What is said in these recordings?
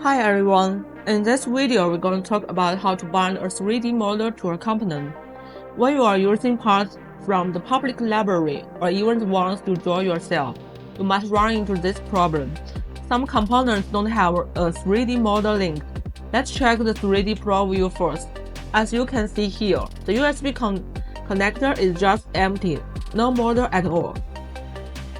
Hi everyone, in this video we're going to talk about how to bind a 3D model to a component. When you are using parts from the public library or even the ones you draw yourself, you might run into this problem. Some components don't have a 3D model linked. Let's check the 3D Pro view first. As you can see here, the USB connector is just empty, no model at all.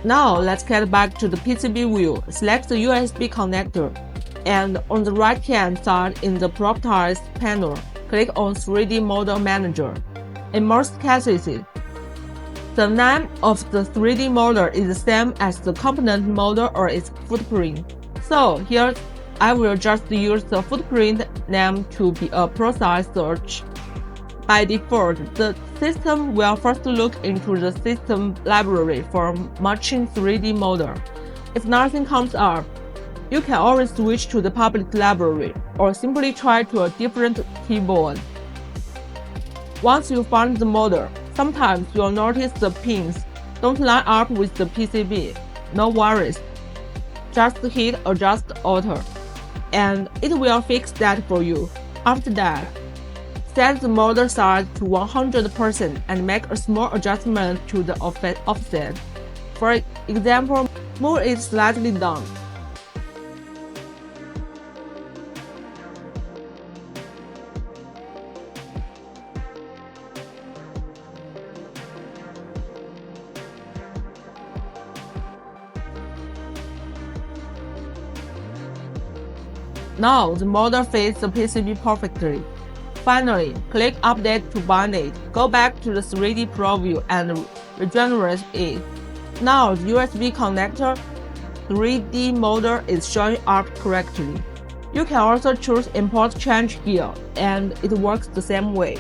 Now let's get back to the PCB view. Select the USB connector, and on the right-hand side in the Properties panel, click on 3D Model Manager. In most cases, the name of the 3D model is the same as the component model or its footprint. So here I will just use the footprint name to be a process search. By default, the system will first look into the system library for matching 3D model. If nothing comes up, you can always switch to the public library or simply try to a different keyboard. Once you find the model, sometimes you'll notice the pins don't line up with the PCB. No worries. Just hit Adjust Auto, and it will fix that for you. After that, set the model size to 100% and make a small adjustment to the offset. For example, move it slightly down. Now the model fits the PCB perfectly. Finally, click Update to bind it. Go back to the 3D Pro view and regenerate it. Now the USB connector 3D model is showing up correctly. You can also choose Import Change here, and it works the same way.